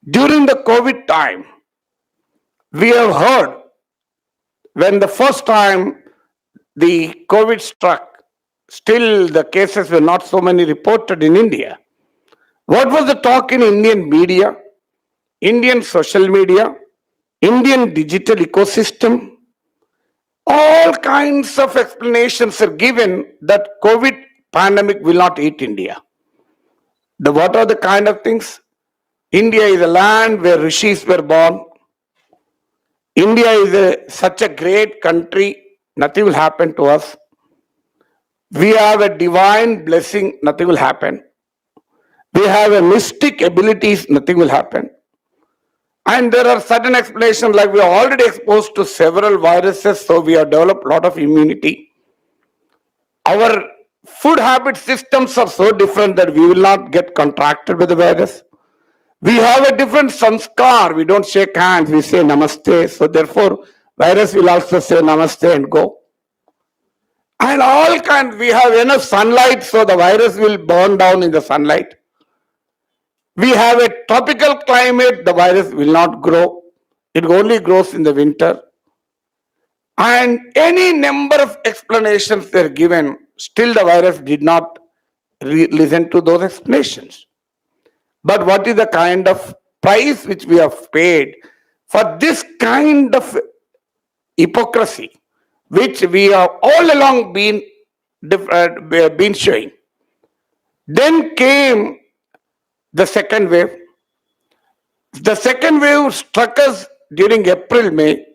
During the COVID time, we have heard when the first time the COVID struck, still the cases were not so many reported in India. What was the talk in Indian media, Indian social media, Indian digital ecosystem? All kinds of explanations are given that COVID pandemic will not eat India. What are the kind of things? India is a land where rishis were born. India is such a great country, nothing will happen to us. We have a divine blessing, nothing will happen. We have a mystic abilities, nothing will happen. And there are certain explanations like we are already exposed to several viruses, so we have developed a lot of immunity. Our food habit systems are so different that we will not get contracted with the virus. We have a different sanskar. We don't shake hands, we say namaste. So therefore, virus will also say namaste and go. And all kinds, we have enough sunlight, so the virus will burn down in the sunlight. We have a tropical climate, the virus will not grow. It only grows in the winter. And any number of explanations were given, still the virus did not listen to those explanations. But what is the kind of price which we have paid for this kind of hypocrisy, which we have all along been showing? Then came the second wave. The second wave struck us during April, May.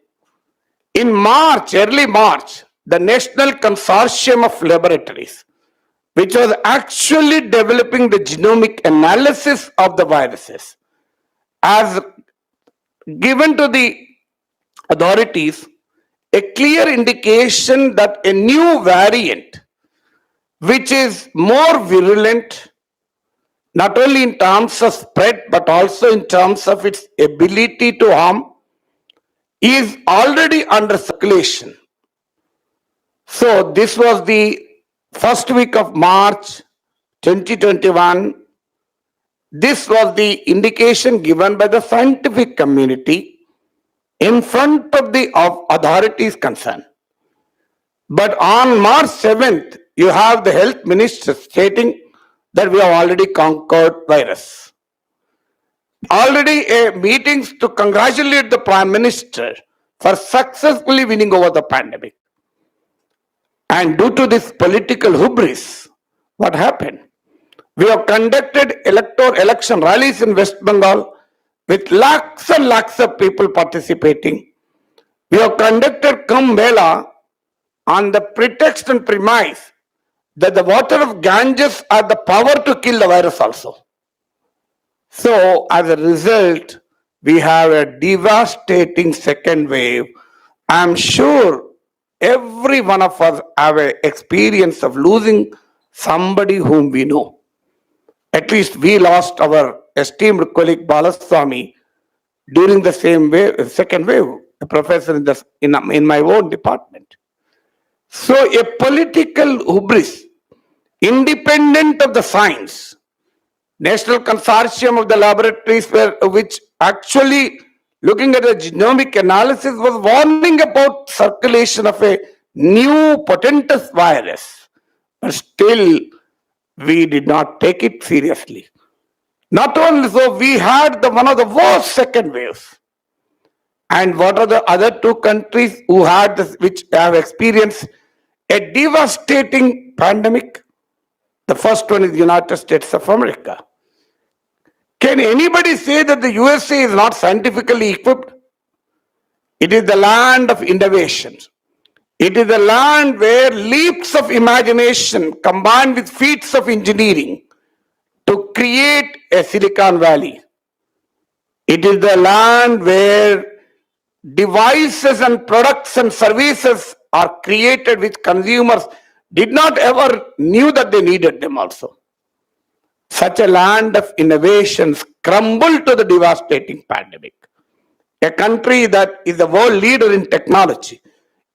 In March, early March, the National Consortium of Laboratories, which was actually developing the genomic analysis of the viruses, has given to the authorities a clear indication that a new variant, which is more virulent, not only in terms of spread, but also in terms of its ability to harm, is already under circulation. So this was the first week of March 2021. This was the indication given by the scientific community in front of the authorities concerned. But on March 7th, you have the health minister stating that we have already conquered virus. Already meetings to congratulate the Prime Minister for successfully winning over the pandemic. And due to this political hubris, what happened? We have conducted election rallies in West Bengal with lakhs and lakhs of people participating. We have conducted Kumbh Mela on the pretext and premise that the water of Ganges has the power to kill the virus also. So as a result, we have a devastating second wave. I am sure every one of us have an experience of losing somebody whom we know. At least we lost our esteemed colleague Balaswamy during the same wave, second wave, a professor in my own department. So a political hubris, independent of the science, National Consortium of the Laboratories, which actually looking at the genomic analysis was warning about circulation of a new portentous virus. But still, we did not take it seriously. Not only so, we had one of the worst second waves. And what are the other two countries who had this, which have experienced a devastating pandemic? The first one is the United States of America. Can anybody say that the USA is not scientifically equipped? It is the land of innovations. It is the land where leaps of imagination combined with feats of engineering to create a Silicon Valley. It is the land where devices and products and services are created which consumers did not ever knew that they needed them also. Such a land of innovations crumbled to the devastating pandemic. A country that is the world leader in technology,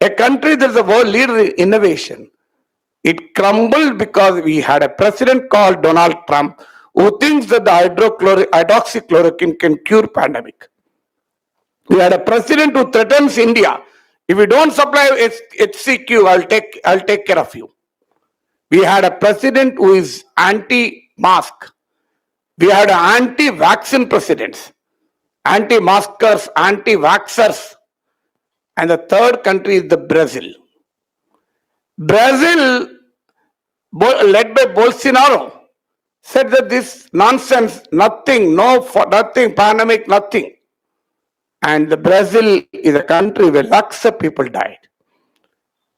a country that is the world leader in innovation, it crumbled because we had a president called Donald Trump who thinks that the hydroxychloroquine can cure pandemic. We had a president who threatens India. If you don't supply HCQ, I'll take care of you. We had a president who is anti-mask. We had anti-vaccine presidents, anti-maskers, anti-vaxxers. And the third country is the Brazil. Brazil, led by Bolsonaro, said that this nonsense, nothing, nothing, pandemic, nothing. And the Brazil is a country where lakhs of people died.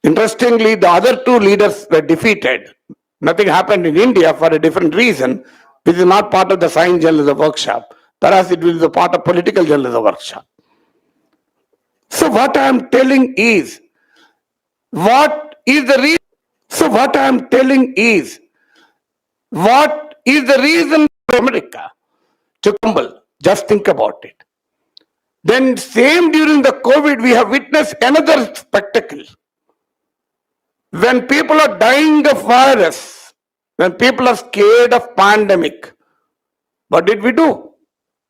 Interestingly, the other two leaders were defeated. Nothing happened in India for a different reason, which is not part of the science journalism workshop. Whereas it will be part of political journalism workshop. So what I am telling is, what is the reason for America to crumble? Just think about it. Then same during the COVID, we have witnessed another spectacle. When people are dying of virus, when people are scared of pandemic, what did we do?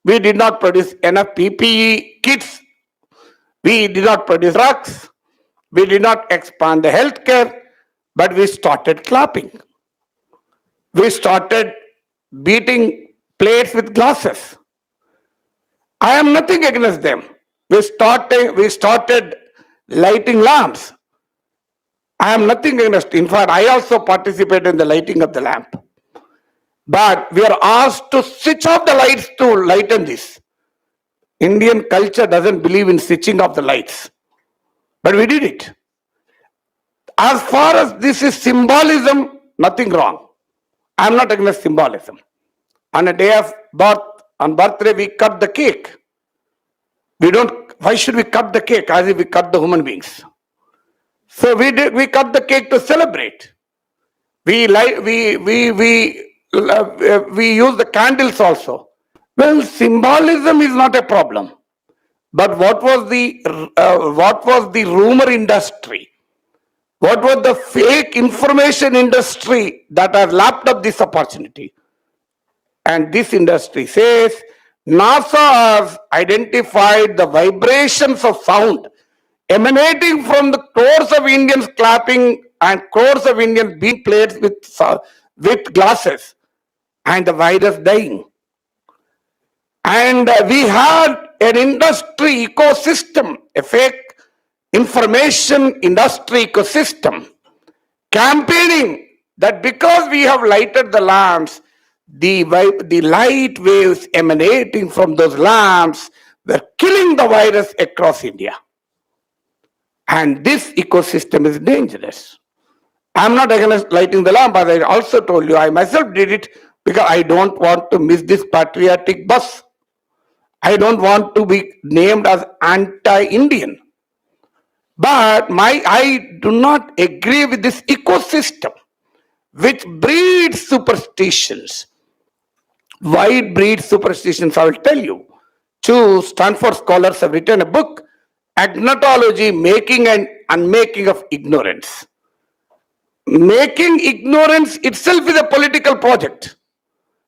We did not produce enough PPE kits. We did not produce drugs. We did not expand the healthcare, but we started clapping. We started beating plates with glasses. I am nothing against them. We started lighting lamps. I am nothing against. In fact, I also participate in the lighting of the lamp. But we are asked to switch off the lights to lighten this. Indian culture doesn't believe in switching off the lights. But we did it. As far as this is symbolism, nothing wrong. I am not against symbolism. On a day of birth, on birthday, we cut the cake. Why should we cut the cake as if we cut the human beings? So we cut the cake to celebrate. We use the candles also. Well, symbolism is not a problem. But what was the rumor industry? What was the fake information industry that has lapped up this opportunity? And this industry says NASA has identified the vibrations of sound emanating from the crores of Indians clapping and crores of Indians being plates with glasses and the virus dying. And we had an industry ecosystem, a fake information industry ecosystem, campaigning that because we have lighted the lamps, the light waves emanating from those lamps were killing the virus across India. And this ecosystem is dangerous. I'm not against lighting the lamp, as I also told you. I myself did it because I don't want to miss this patriotic bus. I don't want to be named as anti-Indian. But I do not agree with this ecosystem which breeds superstitions. Why it breeds superstitions, I will tell you. Two Stanford scholars have written a book, Agnotology, Making and Unmaking of Ignorance. Making ignorance itself is a political project.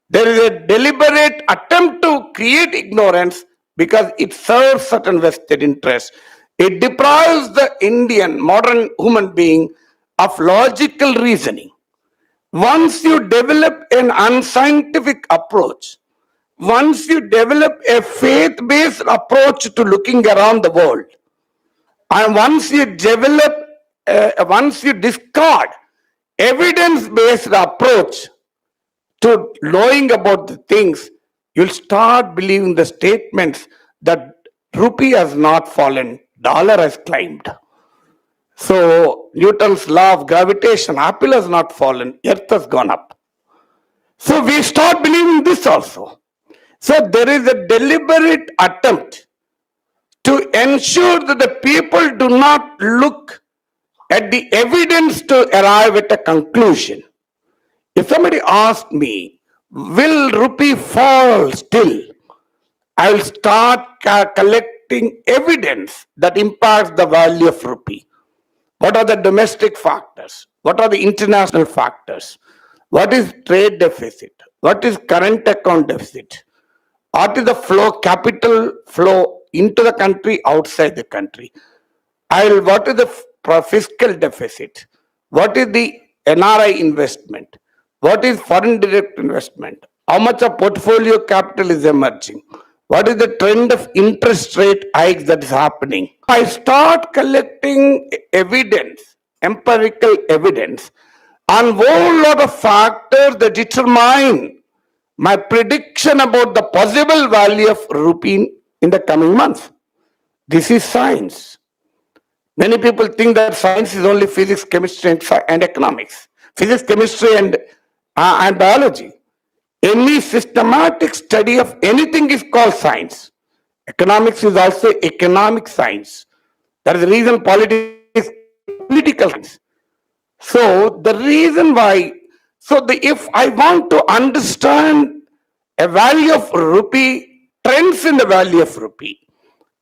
There is a deliberate attempt to create ignorance because it serves certain vested interests. It deprives the Indian modern human being of logical reasoning. Once you develop an unscientific approach, once you develop a faith-based approach to looking around the world, and once you discard evidence-based approach to knowing about the things, you'll start believing the statements that rupee has not fallen, dollar has climbed. So Newton's law of gravitation, apple has not fallen, earth has gone up. So we start believing this also. So there is a deliberate attempt to ensure that the people do not look at the evidence to arrive at a conclusion. If somebody asks me, will rupee fall still? I will start collecting evidence that impacts the value of rupee. What are the domestic factors? What are the international factors? What is trade deficit? What is current account deficit? What is the flow, capital flow into the country, outside the country? What is the fiscal deficit? What is the NRI investment? What is foreign direct investment? How much of portfolio capital is emerging? What is the trend of interest rate hikes that is happening? I start collecting evidence, empirical evidence, on whole lot of factors that determine my prediction about the possible value of rupee in the coming months. This is science. Many people think that science is only physics, chemistry, and economics. Physics, chemistry, and biology. Any systematic study of anything is called science. Economics is also economic science. That is the reason politics is political science. So the reason why, if I want to understand a value of rupee, trends in the value of rupee,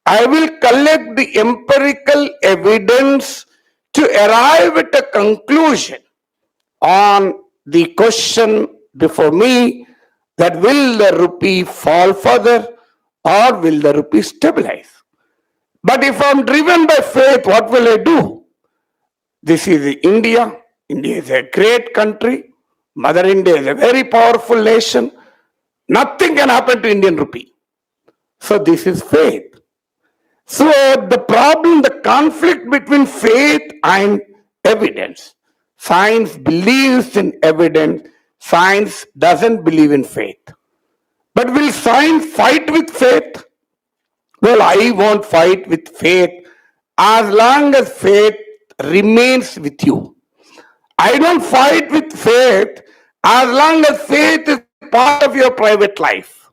I will collect the empirical evidence to arrive at a conclusion on the question before me, that will the rupee fall further or will the rupee stabilize? But if I'm driven by faith, what will I do? This is India. India is a great country. Mother India is a very powerful nation. Nothing can happen to Indian rupee. So this is faith. So the problem, the conflict between faith and evidence. Science believes in evidence. Science doesn't believe in faith. But will science fight with faith? Well, I won't fight with faith as long as faith remains with you. I don't fight with faith as long as faith is part of your private life.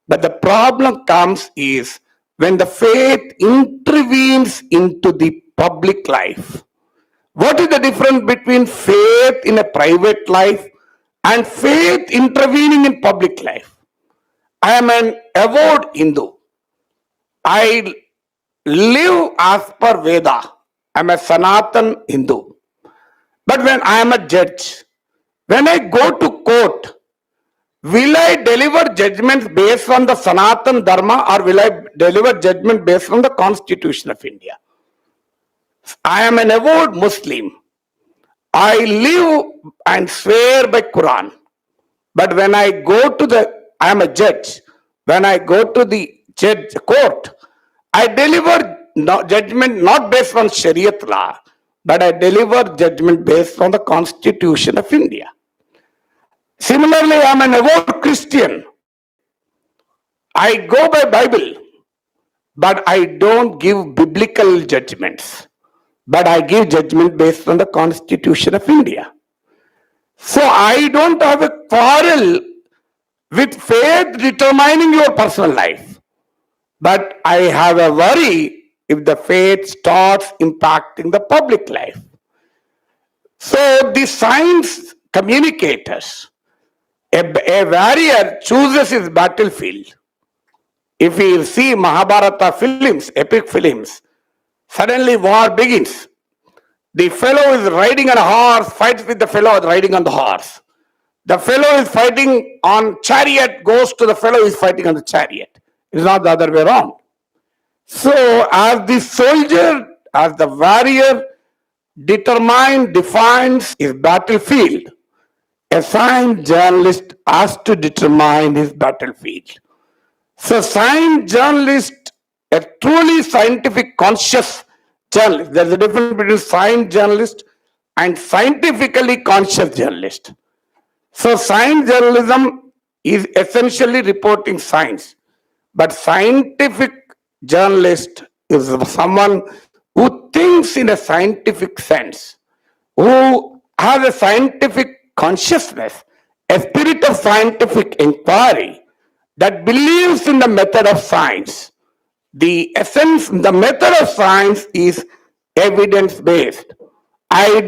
But the problem comes is when the faith intervenes into the public life. What is the difference between faith in a private life and faith intervening in public life? I am an avowed Hindu. I live as per Veda. I am a Sanatan Hindu. But when I am a judge, when I go to court, will I deliver judgments based on the Sanatan Dharma or will I deliver judgment based on the Constitution of India? I am an avowed Muslim. I live and swear by Quran. But when I I am a judge. When I go to the court, I deliver judgment not based on Shariat law, but I deliver judgment based on the Constitution of India. Similarly, I am an avowed Christian. I go by Bible, but I don't give biblical judgments, but I give judgment based on the Constitution of India. So I don't have a quarrel with faith determining your personal life, but I have a worry if the faith starts impacting the public life. So the science communicators, a warrior chooses his battlefield. If we see Mahabharata films, epic films, suddenly war begins. The fellow is riding on a horse, fights with the fellow riding on the horse. The fellow is fighting on chariot, goes to the fellow who is fighting on the chariot. It's not the other way around. So as the soldier, as the warrior defines his battlefield, a science journalist has to determine his battlefield. So science journalist, a truly scientific conscious journalist, there's a difference between science journalist and scientifically conscious journalist. So science journalism is essentially reporting science, but scientific journalist is someone who thinks in a scientific sense, who has a scientific consciousness, a spirit of scientific inquiry that believes in the method of science. The essence, the method of science is evidence-based. I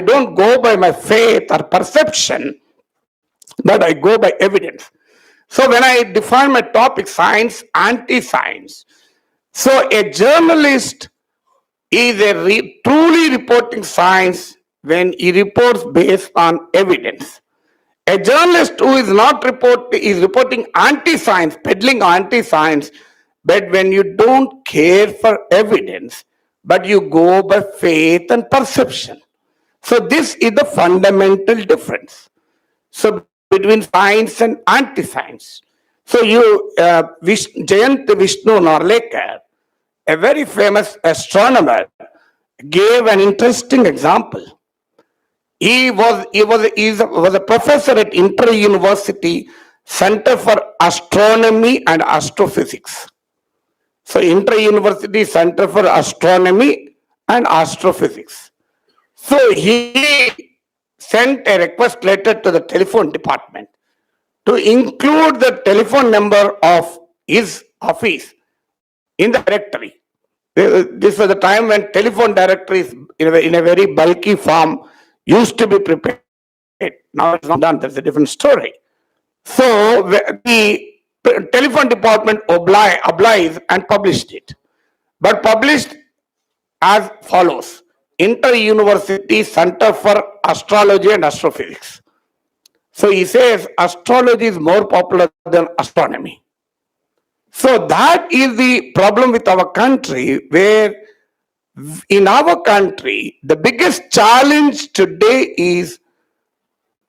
don't go by my faith or perception, but I go by evidence. So when I define my topic, science, anti-science, so a journalist is truly reporting science when he reports based on evidence. A journalist who is not reporting anti-science, peddling anti-science, but when you don't care for evidence, but you go by faith and perception. So this is the fundamental difference. So between science and anti-science. So Jayant Vishnu Narlekar, a very famous astronomer, gave an interesting example. He was a professor at Inter University Center for Astronomy and Astrophysics. So Inter University Center for Astronomy and Astrophysics. So he sent a request letter to the telephone department to include the telephone number of his office in the directory. This was the time when telephone directories in a very bulky form used to be prepared. Now it's not done. That's a different story. So the telephone department obliged and published it, but published as follows: Inter University Center for Astrology and Astrophysics. So he says astrology is more popular than astronomy. So that is the problem with our country, where in our country, the biggest challenge today is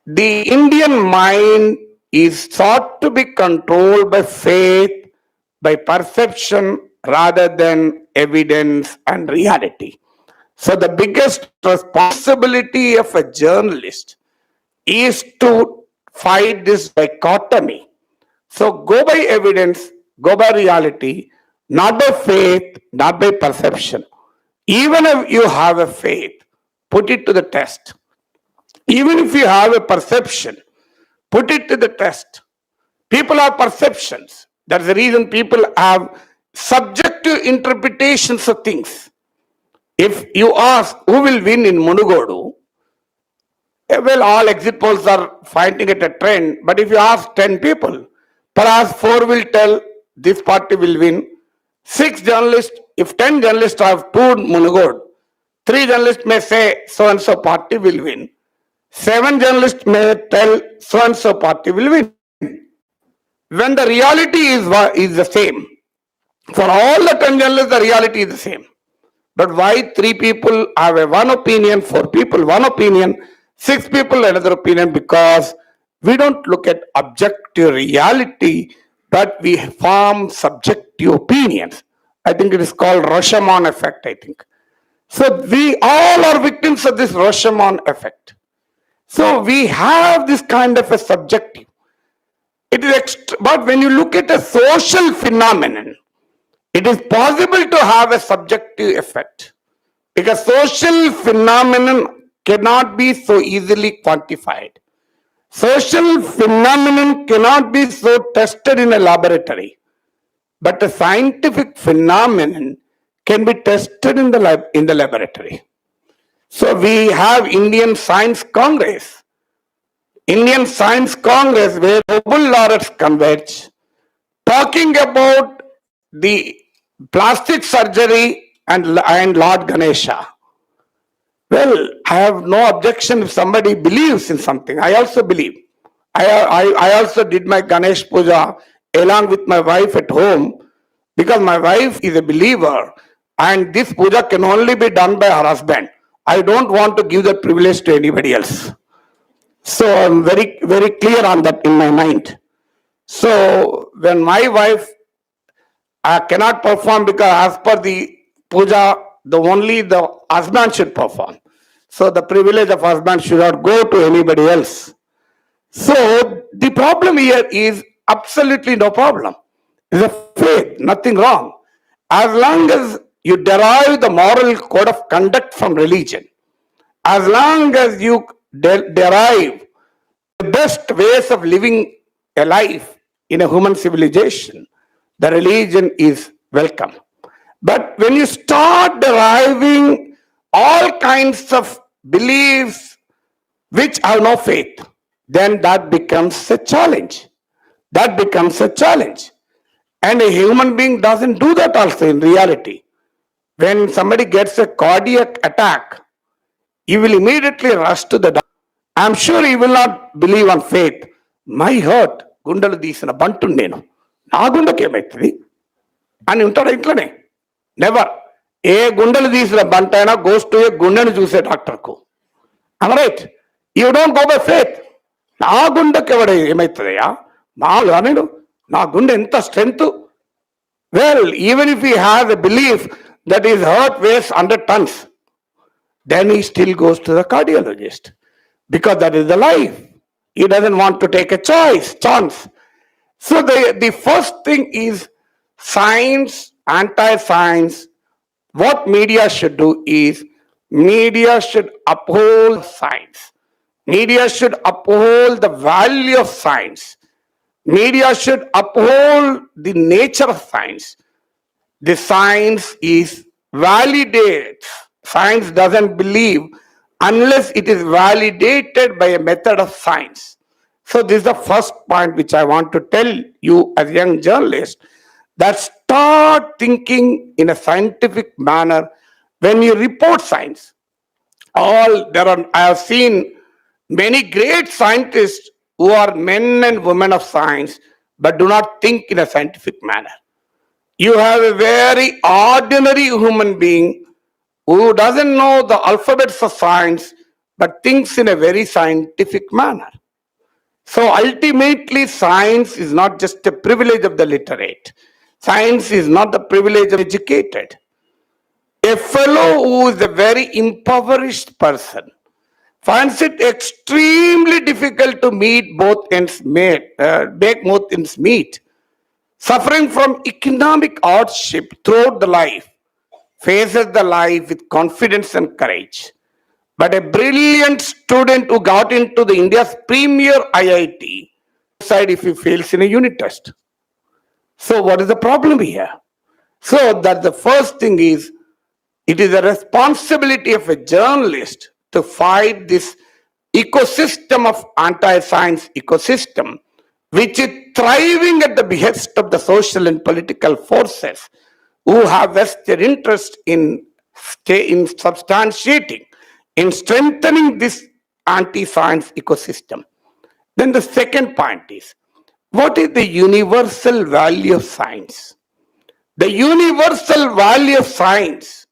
the Indian mind is thought to be controlled by faith, by perception, rather than evidence and reality. So the biggest responsibility of a journalist is to fight this dichotomy. So go by evidence, go by reality, not by faith, not by perception. Even if you have a faith, put it to the test. Even if you have a perception, put it to the test. People have perceptions. That's the reason people have subjective interpretations of things. If you ask who will win in Munugodu, well, all exit polls are finding it a trend. But if you ask 10 people, perhaps 4 will tell this party will win. 6 journalists, if 10 journalists have toured Munugod, 3 journalists may say so-and-so party will win. 7 journalists may tell so-and-so party will win. When the reality is the same. For all the 10 journalists, the reality is the same. But why 3 people have a one opinion, 4 people one opinion, 6 people another opinion? Because we don't look at objective reality, but we form subjective opinions. I think it is called Rashomon effect, I think. So we all are victims of this Rashomon effect. So we have this kind of a subjective. It is but when you look at a social phenomenon, it is possible to have a subjective effect, because social phenomenon cannot be so easily quantified. Social phenomenon cannot be so tested in a laboratory, but a scientific phenomenon can be tested in the laboratory. So we have Indian Science Congress, where Nobel laureates converge, talking about the plastic surgery and Lord Ganesha. Well, I have no objection if somebody believes in something. I also believe. I also did my Ganesh Puja along with my wife at home, because my wife is a believer and this puja can only be done by her husband. I don't want to give that privilege to anybody else. So I'm very, very clear on that in my mind. So when my wife cannot perform, because as per the puja, only the husband should perform. So the privilege of husband should not go to anybody else. So the problem here is absolutely no problem. It's a faith, nothing wrong. As long as you derive the moral code of conduct from religion, as long as you derive the best ways of living a life in a human civilization, the religion is welcome. But when you start deriving all kinds of beliefs which have no faith, then that becomes a challenge. That becomes a challenge. And a human being doesn't do that also in reality. When somebody gets a cardiac attack, he will immediately rush to the doctor I'm sure he will not believe on faith. My hurt, గుండెలు తీసిన బంటు నేను, నా గుండెకి ఏమవుతుంది అని ఉంటాడు ఇంట్లోనే. నెవర్. ఏ గుండెలు తీసిన బంట అయినా గోస్ టు ఏ గుండెను చూసే డాక్టర్కు. Right, you don't go by faith. నా గుండెకి ఎవడ ఏమవుతుందయ్యా, మామూలుగా నేను నా గుండె ఎంత strength. Well, even if he has a belief that his heart weighs 100 tons, then he still goes to the cardiologist because that is the life. He doesn't want to take a chance. So the first thing is science, anti-science. What media should do is media should uphold science. Media should uphold the value of science. Media should uphold the nature of science. The science is validated. Science doesn't believe unless it is validated by a method of science. So this is the first point which I want to tell you as a young journalist, that start thinking in a scientific manner when you report science. I have seen many great scientists who are men and women of science but do not think in a scientific manner. You have a very ordinary human being who doesn't know the alphabets of science but thinks in a very scientific manner. So ultimately, science is not just a privilege of the literate. Science is not the privilege of the educated. A fellow who is a very impoverished person finds it extremely difficult to make both ends meet. Suffering from economic hardship throughout the life, faces the life with confidence and courage. But a brilliant student who got into the India's premier IIT decide if he fails in a unit test. So what is the problem here? So that the first thing is, it is the responsibility of a journalist to fight this ecosystem of anti-science ecosystem, which is thriving at the behest of the social and political forces who have vested interest in substantiating, in strengthening this anti-science ecosystem. Then the second point is, what is the universal value of science? The universal value of science.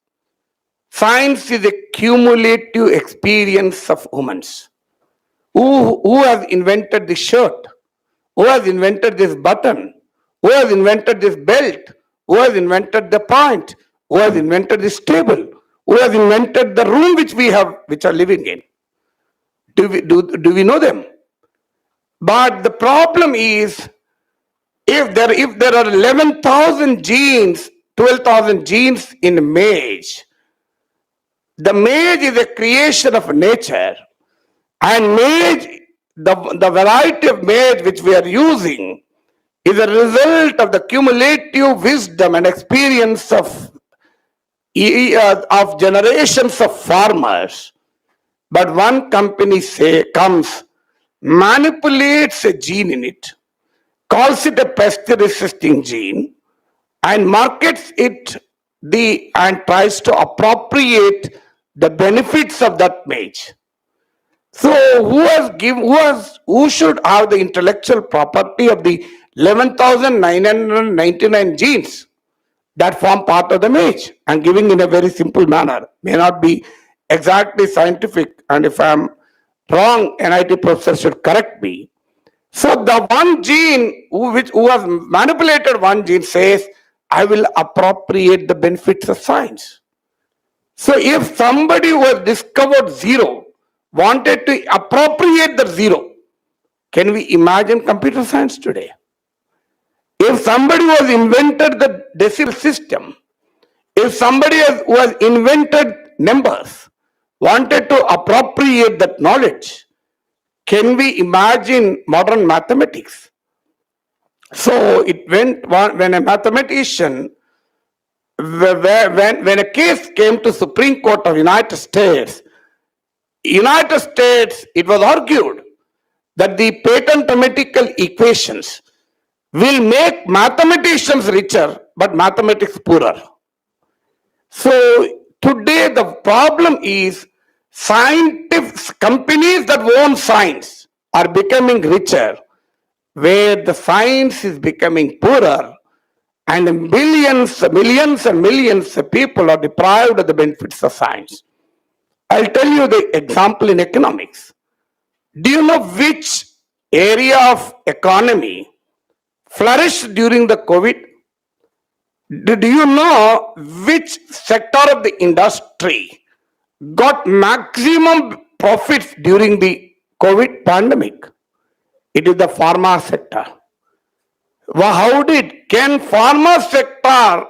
Science is a cumulative experience of humans. Who has invented the shirt? Who has invented this button? Who has invented this belt? Who has invented the point? Who has invented this table? Who has invented the room which are living in? Do we know them? But the problem is, if there are 11,000 genes, 12,000 genes in maize, the maize is a creation of nature, and maize, the variety of maize which we are using is a result of the cumulative wisdom and experience of generations of farmers. But one company comes, manipulates a gene in it, calls it a pest-resisting gene, and markets it and tries to appropriate the benefits of that maize. So who should have the intellectual property of the 11,999 genes that form part of the maize, and giving in a very simple manner? May not be exactly scientific, and if I am wrong, NIT professor should correct me. So the one gene who has manipulated one gene says, I will appropriate the benefits of science. So if somebody who has discovered zero wanted to appropriate the zero, can we imagine computer science today? If somebody who has invented the decimal system, if somebody who has invented numbers wanted to appropriate that knowledge, can we imagine modern mathematics? So it went when a mathematician, when a case came to Supreme Court of United States, it was argued that the mathematical equations will make mathematicians richer but mathematics poorer. So today the problem is Scientific companies that own science are becoming richer, where the science is becoming poorer, and millions and millions of people are deprived of the benefits of science. I'll tell you the example in economics. Do you know which area of economy flourished during the COVID? Do you know which sector of the industry got maximum profits during the COVID pandemic? It is the pharma sector. Well, can pharma sector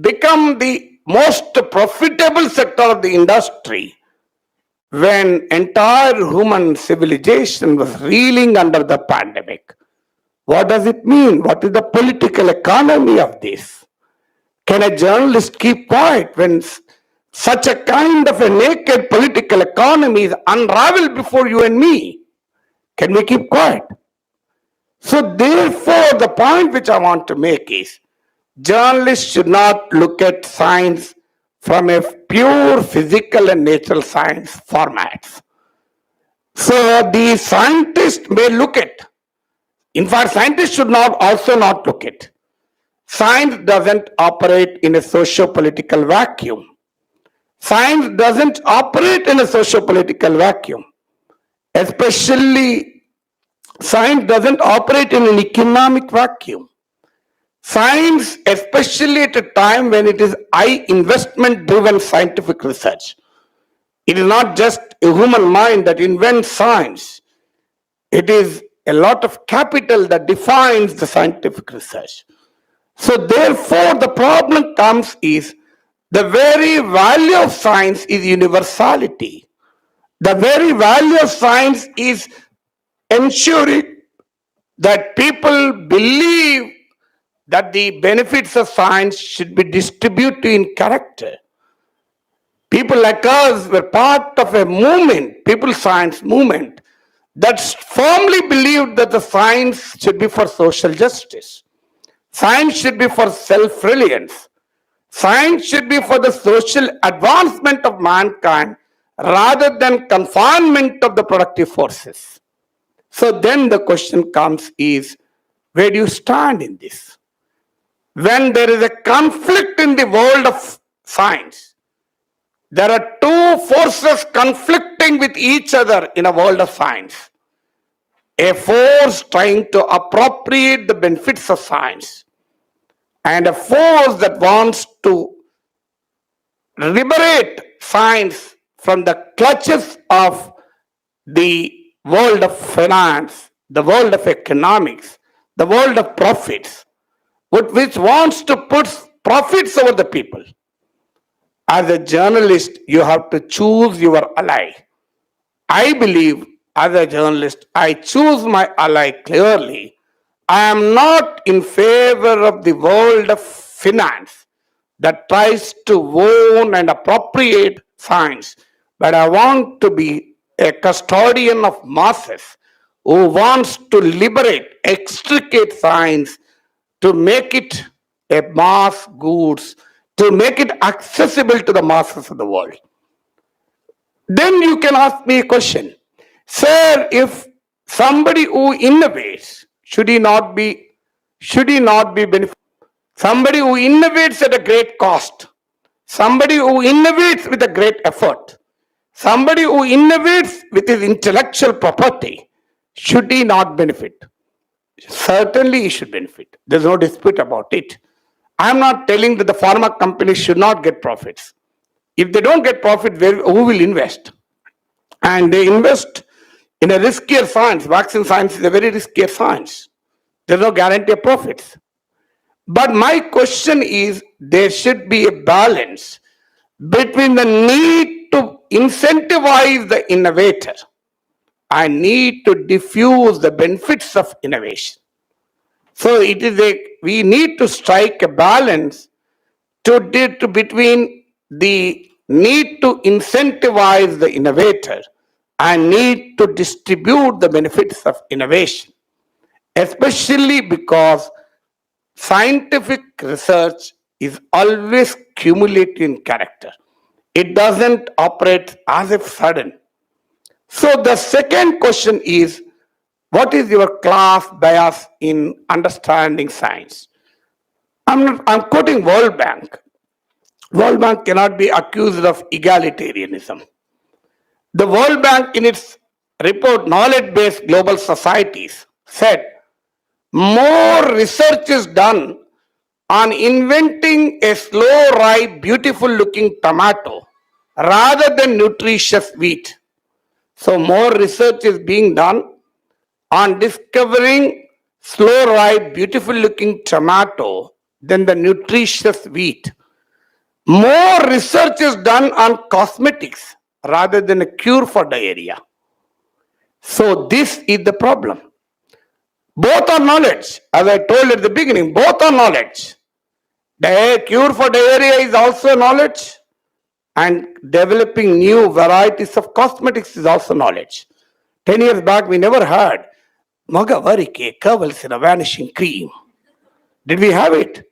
become the most profitable sector of the industry when entire human civilization was reeling under the pandemic? What does it mean? What is the political economy of this? Can a journalist keep quiet when such a kind of a naked political economy is unraveled before you and me? Can we keep quiet? So therefore, the point which I want to make is, journalists should not look at science from a pure physical and natural science formats. So the scientist may look at, in fact, scientists should also not look at. Science doesn't operate in a socio-political vacuum. Science doesn't operate in a socio-political vacuum. Especially, science doesn't operate in an economic vacuum. Science, especially at a time when it is high investment driven scientific research. It is not just a human mind that invents science. It is a lot of capital that defines the scientific research. So therefore, the problem comes is the very value of science is universality. The very value of science is ensuring that people believe that the benefits of science should be distributed in character. People like us were part of a movement, people science movement, that firmly believed that the science should be for social justice. Science should be for self-reliance. Science should be for the social advancement of mankind rather than confinement of the productive forces. So then the question comes is, where do you stand in this? When there is a conflict in the world of science, there are two forces conflicting with each other in a world of science. A force trying to appropriate the benefits of science, and a force that wants to liberate science from the clutches of the world of finance, the world of economics, the world of profits, which wants to put profits over the people. As a journalist, you have to choose your ally. I believe, as a journalist, I choose my ally clearly. I am not in favor of the world of finance that tries to own and appropriate science, but I want to be a custodian of masses who wants to liberate, extricate science to make it a mass goods, to make it accessible to the masses of the world. Then you can ask me a question. Sir, if somebody who innovates, should he not be benefited? Somebody who innovates at a great cost, somebody who innovates with a great effort, somebody who innovates with his intellectual property, should he not benefit? Certainly he should benefit. There's no dispute about it. I'm not telling that the pharma companies should not get profits. If they don't get profit, who will invest? And they invest in a riskier science. Vaccine science is a very riskier science. There's no guarantee of profits. But my question is, there should be a balance between the need to incentivize the innovator and need to diffuse the benefits of innovation. So we need to strike a balance between the need to incentivize the innovator and need to distribute the benefits of innovation, especially because scientific research is always cumulative in character. It doesn't operate as if sudden. So the second question is, what is your class bias in understanding science? I'm quoting World Bank. World Bank cannot be accused of egalitarianism. The World Bank, in its report, Knowledge Based Global Societies, said more research is done on inventing a slow, ripe, beautiful looking tomato rather than nutritious wheat. So, more research is being done on discovering slow, ripe, beautiful looking tomato than the nutritious wheat. More research is done on cosmetics rather than a cure for diarrhea. So, this is the problem. Both are knowledge. As I told at the beginning, both are knowledge. The cure for diarrhea is also knowledge, and developing new varieties of cosmetics is also knowledge. 10 years back, we never heard Magavarike covers in a vanishing cream. Did we have it?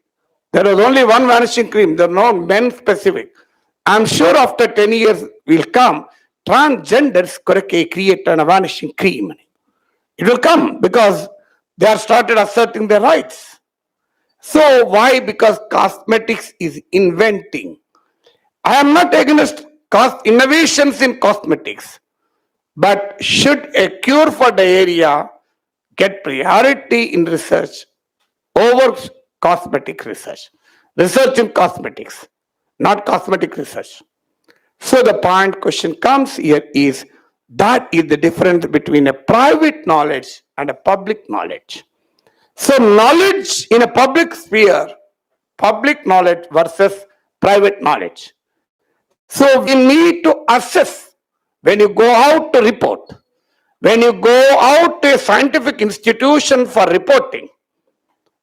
There was only one vanishing cream. There are no men specific. I'm sure after 10 years will come, transgenders create a vanishing cream. It will come because they have started asserting their rights. So why? Because cosmetics is inventing. I am not against innovations in cosmetics, but should a cure for diarrhea get priority in research over cosmetic research? Research in cosmetics, not cosmetic research. So the point question comes here is, that is the difference between a private knowledge and a public knowledge. So knowledge in a public sphere, public knowledge versus private knowledge. So we need to assess when you go out to report, when you go out to a scientific institution for reporting,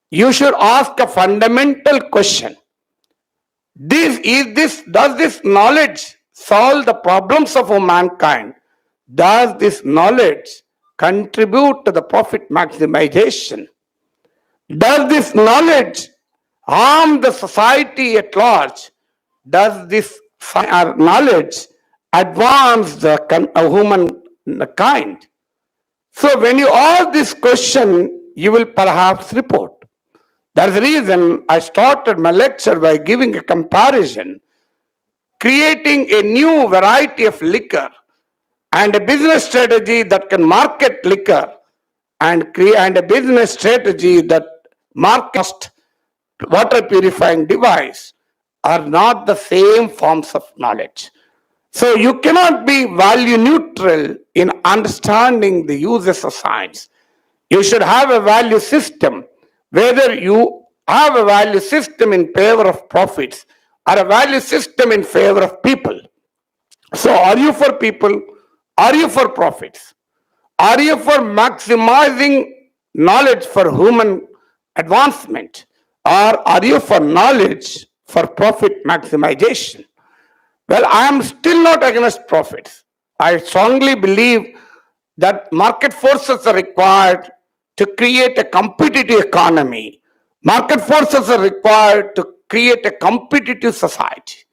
you should ask a fundamental question. Does this knowledge solve the problems of mankind? Does this knowledge contribute to the profit maximization? Does this knowledge harm the society at large? Does this knowledge advance the humankind? So when you ask this question, you will perhaps report. That's the reason I started my lecture by giving a comparison, creating a new variety of liquor and a business strategy that can market liquor and a business strategy that markets water purifying device are not the same forms of knowledge. So you cannot be value neutral in understanding the uses of science. You should have a value system, whether you have a value system in favor of profits or a value system in favor of people. So are you for people? Are you for profits? Are you for maximizing knowledge for human advancement? Or are you for knowledge for profit maximization? Well, I am still not against profits. I strongly believe that market forces are required to create a competitive economy. Market forces are required to create a competitive society.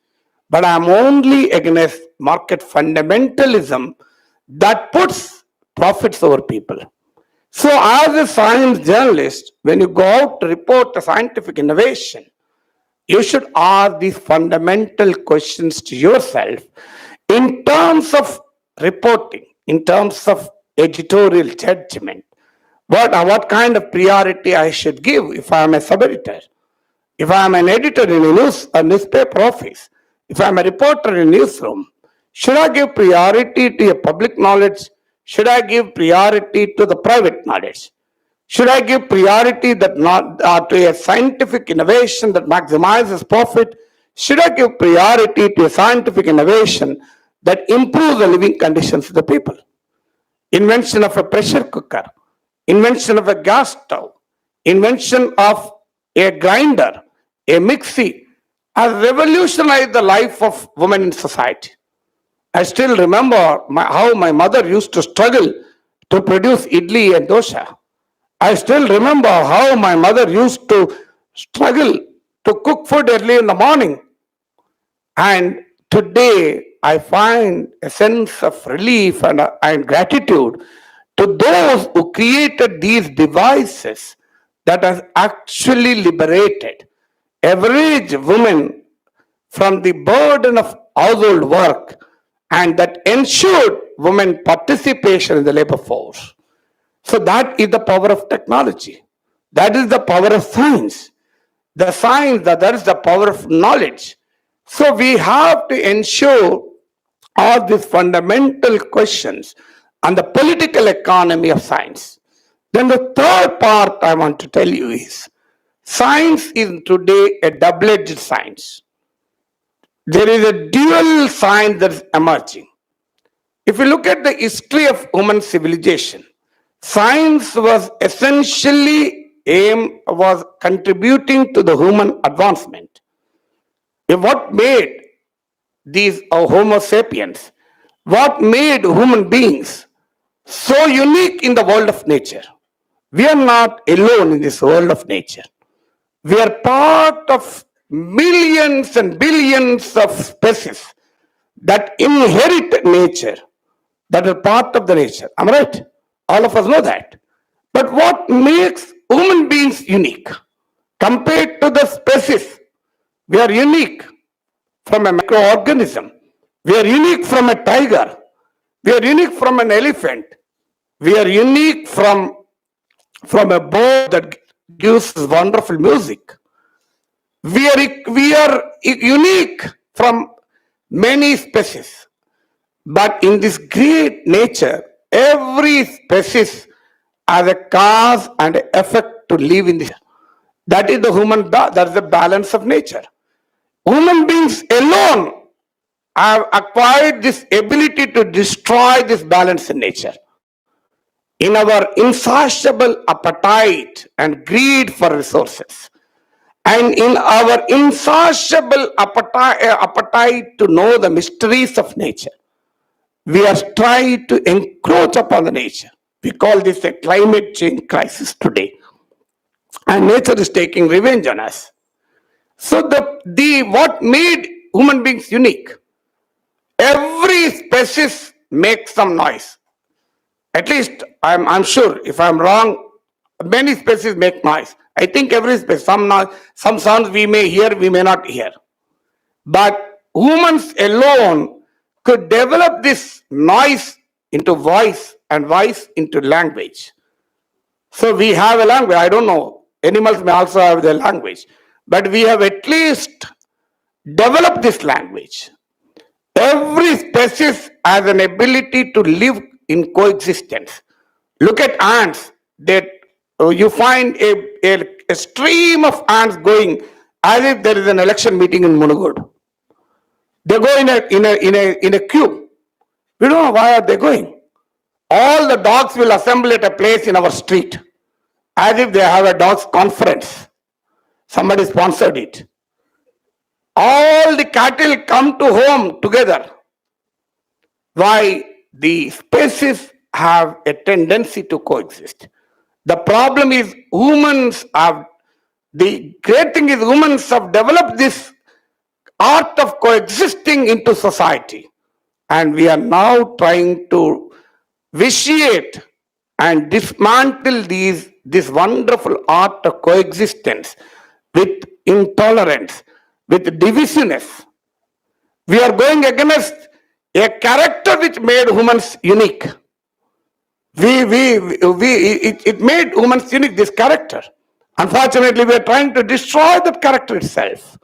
But I am only against market fundamentalism that puts profits over people. So as a science journalist, when you go out to report a scientific innovation, you should ask these fundamental questions to yourself in terms of reporting, in terms of editorial judgment. What kind of priority I should give if I am a sub-editor, if I am an editor in a newspaper office, if I am a reporter in a newsroom. Should I give priority to a public knowledge? Should I give priority to the private knowledge? Should I give priority to a scientific innovation that maximizes profit? Should I give priority to a scientific innovation that improves the living conditions of the people? Invention of a pressure cooker, invention of a gas stove, invention of a grinder, a mixie has revolutionized the life of women in society. I still remember how my mother used to struggle to produce idli and dosha. I still remember how my mother used to struggle to cook food early in the morning and today I find a sense of relief and gratitude to those who created these devices that has actually liberated average women from the burden of household work and that ensured women participation in the labor force. So that is the power of technology. That is the power of science. The science, that is the power of knowledge. So we have to ensure all these fundamental questions on the political economy of science. Then the third part I want to tell you is science is today a double-edged science. There is a dual science that is emerging. If you look at the history of human civilization, science was essentially was contributing to the human advancement. What made these Homo sapiens, what made human beings so unique in the world of nature? We are not alone in this world of nature. We are part of millions and billions of species that inherit nature, that are part of the nature. Am I right? All of us know that. But what makes human beings unique compared to the species? We are unique from a microorganism. We are unique from a tiger. We are unique from an elephant. We are unique from a bird that gives wonderful music. We are unique from many species. But in this great nature, every species has a cause and effect to live in this. That is the that is the balance of nature. Human beings alone have acquired this ability to destroy this balance in nature. In our insatiable appetite and greed for resources, and in our insatiable appetite to know the mysteries of nature, we are trying to encroach upon the nature. We call this a climate change crisis today. And nature is taking revenge on us. So what made human beings unique? Every species makes some noise. At least I'm sure. If I'm wrong, many species make noise. I think every species, some sounds we may hear, we may not hear. But humans alone could develop this noise into voice and voice into language. So we have a language. I don't know. Animals may also have their language. But we have at least developed this language. Every species has an ability to live in coexistence. Look at ants. You find a stream of ants going as if there is an election meeting in Munugod. They go in a queue. We don't know why are they going. All the dogs will assemble at a place in our street, as if they have a dogs conference. Somebody sponsored it. All the cattle come to home together. Why? The species have a tendency to coexist. The problem is the great thing is humans have developed this art of coexisting into society. And we are now trying to vitiate and dismantle this wonderful art of coexistence with intolerance, with divisiveness. We are going against a character which made humans unique. It made humans unique, this character. Unfortunately, we are trying to destroy that character itself.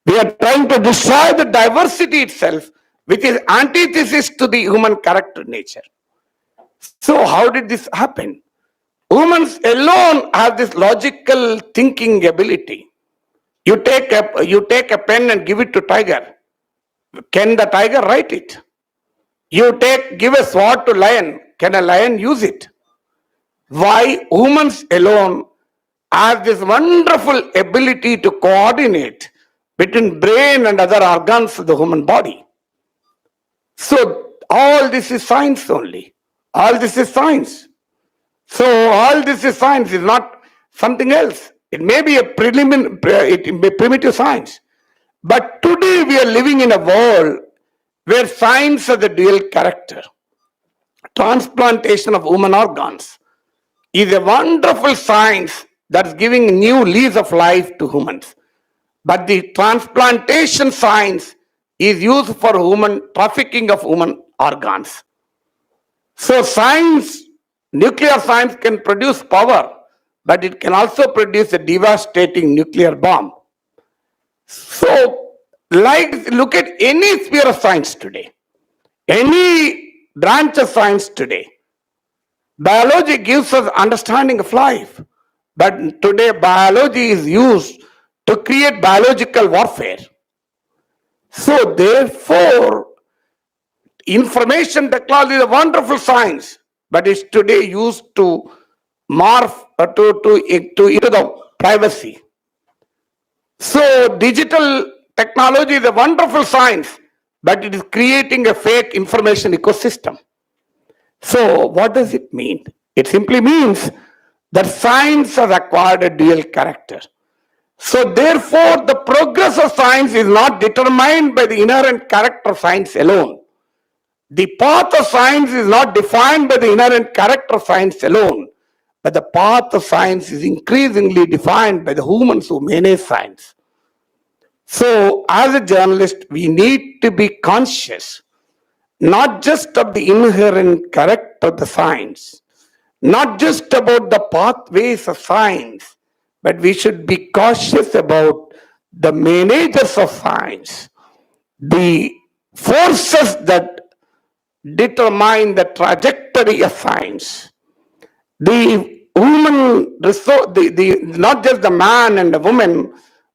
We are trying to destroy the diversity itself, which is antithesis to the human character nature. So how did this happen? Humans alone have this logical thinking ability. You take a pen and give it to tiger. Can the tiger write it? Give a sword to lion. Can a lion use it? Why? Humans alone have this wonderful ability to coordinate between brain and other organs of the human body. So all this is science only. All this is science. So all this is science, is not something else. It may be a primitive science, But today we are living in a world where science has a dual character. Transplantation of human organs is a wonderful science that's giving new lease of life to humans. But the transplantation science is used for human trafficking of human organs. So science, nuclear science can produce power, but it can also produce a devastating nuclear bomb. So, like, look at any sphere of science today, any branch of science today. Biology gives us understanding of life, but today biology is used to create biological warfare. So, therefore, information technology is a wonderful science, but it's today used to morph to into the privacy. So digital technology is a wonderful science, but it is creating a fake information ecosystem. So what does it mean? It simply means that science has acquired a dual character. So therefore, the progress of science is not determined by the inherent character of science alone. The path of science is not defined by the inherent character of science alone, but the path of science is increasingly defined by the humans who manage science. So, as a journalist, we need to be conscious not just of the inherent character of the science, not just about the pathways of science, but we should be cautious about the managers of science, the forces that determine the trajectory of science, the human resource, not just the man and the woman,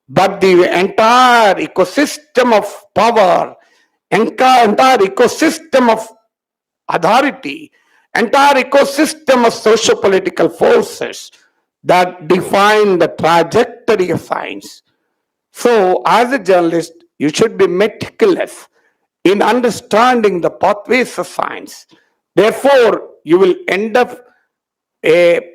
but the entire ecosystem of power, entire ecosystem of authority, entire ecosystem of socio-political forces that define the trajectory of science. So, as a journalist, you should be meticulous in understanding the pathways of science. Therefore, you will end up a,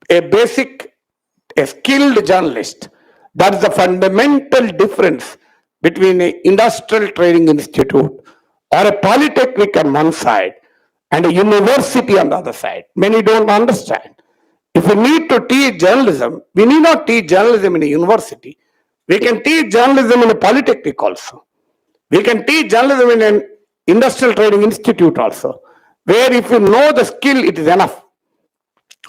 a skilled journalist. That's the fundamental difference between an industrial training institute or a polytechnic on one side and a university on the other side. Many don't understand. If we need to teach journalism, we need not teach journalism in a university. We can teach journalism in a polytechnic also. We can teach journalism in an industrial training institute also, where if you know the skill, it is enough.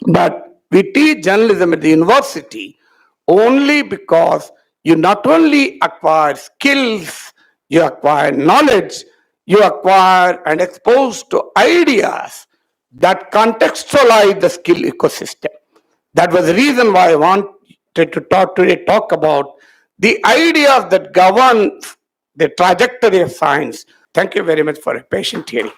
But we teach journalism at the university only because you not only acquire skills, you acquire knowledge, you acquire and expose to ideas that contextualize the skill ecosystem. That was the reason why I wanted to talk about the ideas that govern the trajectory of science. Thank you very much for a patient hearing.